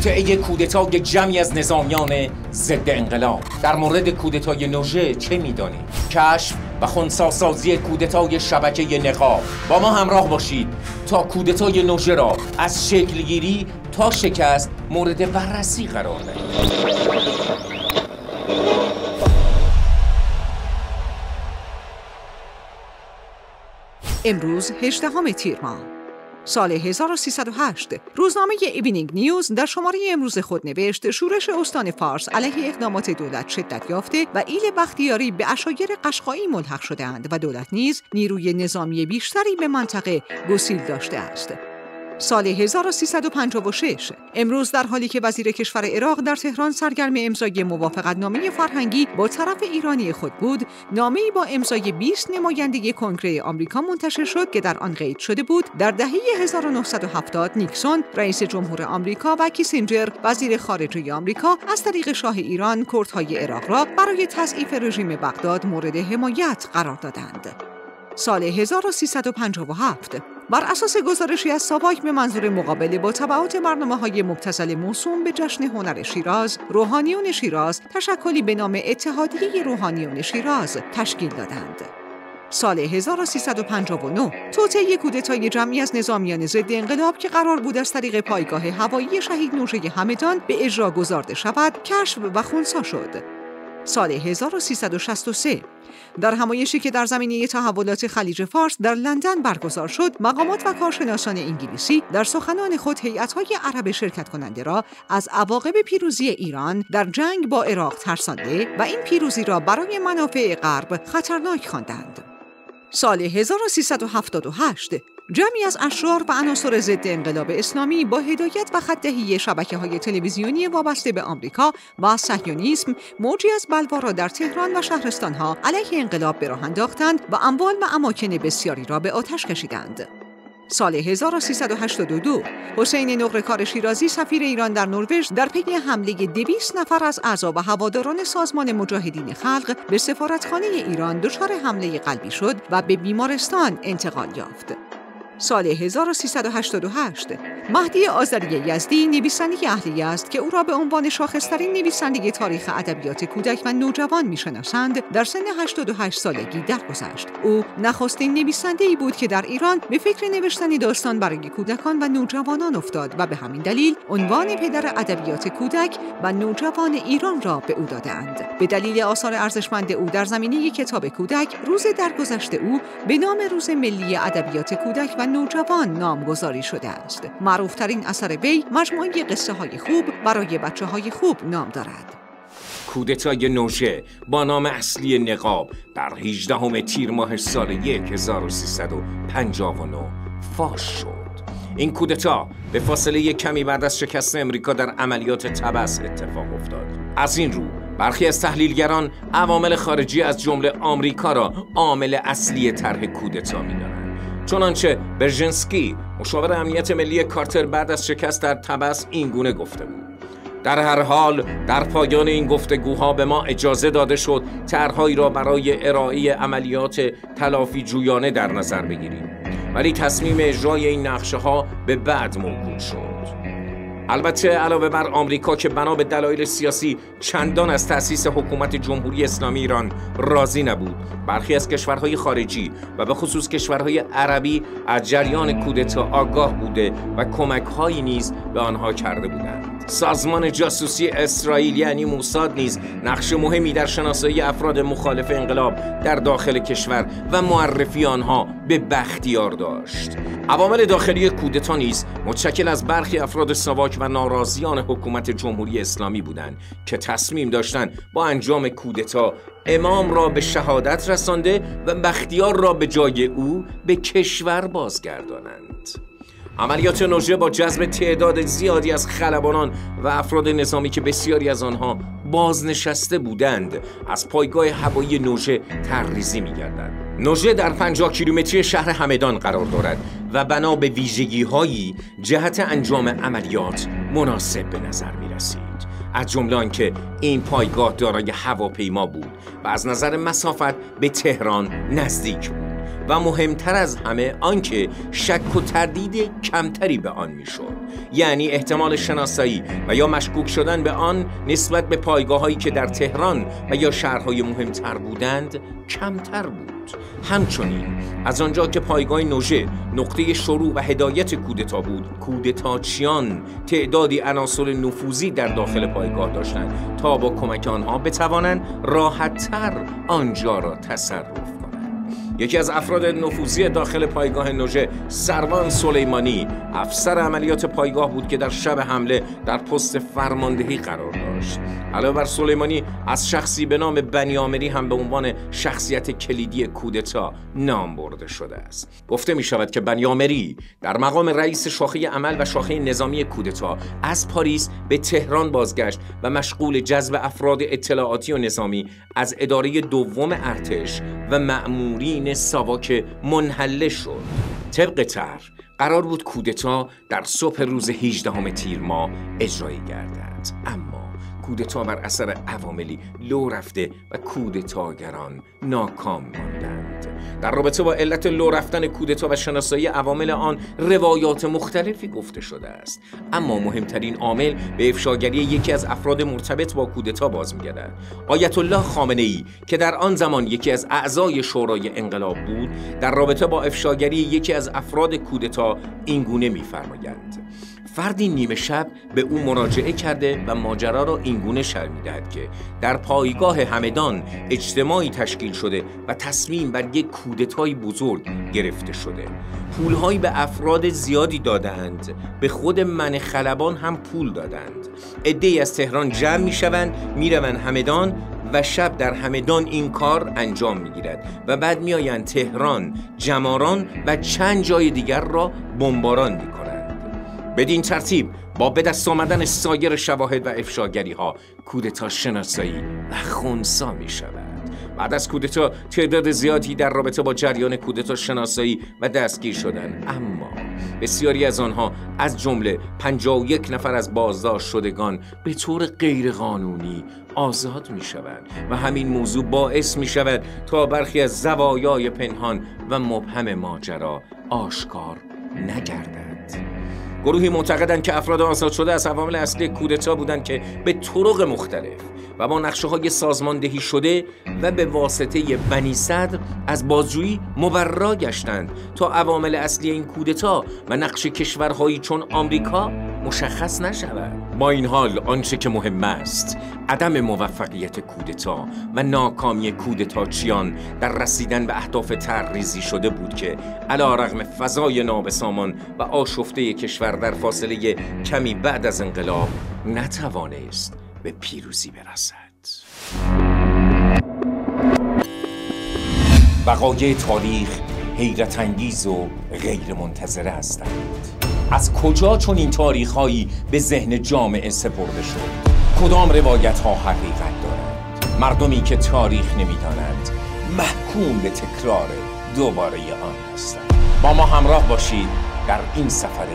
توطئه کودتای جمعی از نظامیان ضد انقلاب. در مورد کودتای نوژه چه می‌دانی؟ کشف و خنثی‌سازی کودتای شبکه نقاب. با ما همراه باشید تا کودتای نوژه را از شکلگیری تا شکست مورد بررسی قرار دهیم. امروز 18 تیر ماه سال 1308 روزنامه ایوینینگ نیوز در شماره امروز خود نوشت شورش استان فارس علیه اقدامات دولت شدت یافته و ایل بختیاری به عشایر قشقایی ملحق شده‌اند و دولت نیز نیروی نظامی بیشتری به منطقه گسیل داشته است. سال 1356 امروز در حالی که وزیر کشور عراق در تهران سرگرم امضای موافقتنامه فرهنگی با طرف ایرانی خود بود، نامه‌ای با امضای 20 نماینده کنگره آمریکا منتشر شد که در آن قید شده بود در دهه 1970 نیکسون رئیس جمهور آمریکا و کیسینجر وزیر خارجه آمریکا از طریق شاه ایران کردهای عراق را برای تضعیف رژیم بغداد مورد حمایت قرار دادند. سال 1357 بر اساس گزارشی از ساواک به منظور مقابله با تبعات برنامه‌های مبتذل موسوم به جشن هنر شیراز، روحانیون شیراز تشکلی به نام اتحادیه روحانیون شیراز تشکیل دادند. سال 1359 توطئه کودتای جمعی از نظامیان ضد انقلاب که قرار بود از طریق پایگاه هوایی شهید نوژه همدان به اجرا گذارده شود، کشف و خنثی شد. سال 1363 در همایشی که در زمینه تحولات خلیج فارس در لندن برگزار شد، مقامات و کارشناسان انگلیسی در سخنان خود هیئت‌های عرب شرکت کننده را از عواقب پیروزی ایران در جنگ با عراق ترسانده و این پیروزی را برای منافع غرب خطرناک خواندند. سال 1378 جمعی از اشرار و عناصر ضد انقلاب اسلامی با هدایت و خط‌دهی شبکه‌های تلویزیونی وابسته به آمریکا و صهیونیسم موجی از بلوا را در تهران و شهرستان‌ها علیه انقلاب به راه انداختند و اموال و اماکن بسیاری را به آتش کشیدند. سال 1382 حسین نقره‌کار شیرازی سفیر ایران در نروژ در پی حمله 200 نفر از اعضا و هواداران سازمان مجاهدین خلق به سفارتخانه ایران دچار حمله قلبی شد و به بیمارستان انتقال یافت. سال 1388 مهدی آذری یزدی نویسنده اهل یزد که او را به عنوان شاخص‌ترین نویسنده تاریخ ادبیات کودک و نوجوان می‌شناسند در سن 88 سالگی درگذشت. او نخستین نویسنده‌ای بود که در ایران به فکر نوشتن داستان برای کودکان و نوجوانان افتاد و به همین دلیل عنوان پدر ادبیات کودک و نوجوان ایران را به او دادند. به دلیل آثار ارزشمند او در زمینه کتاب کودک، روز درگذشت او به نام روز ملی ادبیات کودک و نوجوان نامگذاری شده است. معروفترین اثر وی مجموعه قصه های خوب برای بچه های خوب نام دارد. کودتای نوژه با نام اصلی نقاب در 18 تیر ماه سال 1359 فاش شد. این کودتا به فاصله کمی بعد از شکست امریکا در عملیات طبس اتفاق افتاد. از این رو برخی از تحلیلگران عوامل خارجی از جمله آمریکا را عامل اصلی طرح کودتا می‌دانند. چنانچه برژنسکی مشاور امنیت ملی کارتر بعد از شکست در طبس این گونه گفته بود: در هر حال در پایان این گفتگوها به ما اجازه داده شد طرح‌هایی را برای ارائه عملیات تلافی جویانه در نظر بگیریم، ولی تصمیم اجرای این نقشه‌ها به بعد موکول شد. البته علاوه بر آمریکا که بنا به دلایل سیاسی چندان از تأسیس حکومت جمهوری اسلامی ایران راضی نبود، برخی از کشورهای خارجی و به خصوص کشورهای عربی از جریان کودتا آگاه بوده و کمک‌هایی نیز به آنها کرده بودند. سازمان جاسوسی اسرائیل یعنی موساد نیز نقش مهمی در شناسایی افراد مخالف انقلاب در داخل کشور و معرفی آنها به بختیار داشت. عوامل داخلی کودتا نیز متشکل از برخی افراد ساواک و ناراضیان حکومت جمهوری اسلامی بودند که تصمیم داشتند با انجام کودتا امام را به شهادت رسانده و بختیار را به جای او به کشور بازگردانند. عملیات نوژه با جذب تعداد زیادی از خلبانان و افراد نظامی که بسیاری از آنها بازنشسته بودند از پایگاه هوایی نوژه ترریزی می‌گردد. نوژه در 50 کیلومتری شهر همدان قرار دارد و بنا به ویژگی‌هایی جهت انجام عملیات مناسب به نظر می‌رسید. از جمله آنکه این پایگاه دارای هواپیما بود و از نظر مسافت به تهران نزدیک بود. و مهمتر از همه آنکه شک و تردید کمتری به آن میشد، یعنی احتمال شناسایی و یا مشکوک شدن به آن نسبت به پایگاه‌هایی که در تهران و یا شهرهای مهمتر بودند کمتر بود. همچنین از آنجا که پایگاه نوژه نقطه شروع و هدایت کودتا بود، کودتاچیان تعدادی عناصر نفوذی در داخل پایگاه داشتند تا با کمک آنها بتوانند راحت‌تر آنجا را تصرف کنند. یکی از افراد نفوذی داخل پایگاه نوژه، سروان سلیمانی، افسر عملیات پایگاه بود که در شب حمله در پست فرماندهی قرار داشت. علاوه بر سلیمانی، از شخصی به نام بنیامری هم به عنوان شخصیت کلیدی کودتا نام برده شده است. گفته می شود که بنیامری در مقام رئیس شاخه عمل و شاخه نظامی کودتا از پاریس به تهران بازگشت و مشغول جذب افراد اطلاعاتی و نظامی از اداره دوم ارتش و مأمورین ساواک منحله شد. طبق طرح قرار بود کودتا در صبح روز 18 تیر ماه اجرایی گردد، اما کودتا بر اثر عواملی لو رفته و کودتاگران ناکام ماندند. در رابطه با علت لو رفتن کودتا و شناسایی عوامل آن روایات مختلفی گفته شده است، اما مهمترین عامل به افشاگری یکی از افراد مرتبط با کودتا باز می‌گردد. آیت الله خامنه‌ای که در آن زمان یکی از اعضای شورای انقلاب بود، در رابطه با افشاگری یکی از افراد کودتا اینگونه می‌فرمایند: فردی نیمه شب به او مراجعه کرده و ماجرا را اینگونه شرح می‌دهد که در پایگاه همدان اجتماعی تشکیل شده و تصمیم بر یک کودتای بزرگ گرفته شده. پولهایی به افراد زیادی دادند، به خود من خلبان هم پول دادند. عده‌ای از تهران جمع می‌شوند، می‌روند همدان و شب در همدان این کار انجام می‌گیرد و بعد می‌آیند تهران، جماران و چند جای دیگر را بمباران می‌کنند. بدین ترتیب با به دست آمدن سایر شواهد و افشاگری ها کودتا شناسایی و خنثی می شود. بعد از کودتا تعداد زیادی در رابطه با جریان کودتا شناسایی و دستگیر شدند، اما بسیاری از آنها از جمله 51 نفر از بازداشت شدگان به طور غیرقانونی آزاد می شوند و همین موضوع باعث می شود تا برخی از زوایای پنهان و مبهم ماجرا آشکار نگردند. گروهی معتقدند که افراد آزاد شده از عوامل اصلی کودتا بودند که به طرق مختلف و با نقشه‌های سازماندهی شده و به واسطه بنی صدر از بازجویی مبرا گشتند تا عوامل اصلی این کودتا و نقش کشورهایی چون آمریکا مشخص نشود. با این حال آنچه که مهم است عدم موفقیت کودتا و ناکامی کودتاچیان در رسیدن به اهداف طرح‌ریزی شده بود که علی‌رغم فضای نابسامان و آشفته کشور در فاصله کمی بعد از انقلاب نتوانست به پیروزی برسد. وقایع تاریخ حیرت انگیز و غیر منتظره هستند. از کجا چون این تاریخ‌هایی به ذهن جامعه سپرده شد؟ کدام روایت‌ها حقیقت دارند؟ مردمی که تاریخ نمی‌دانند محکوم به تکرار دوباره آن هستند. با ما همراه باشید در این سفر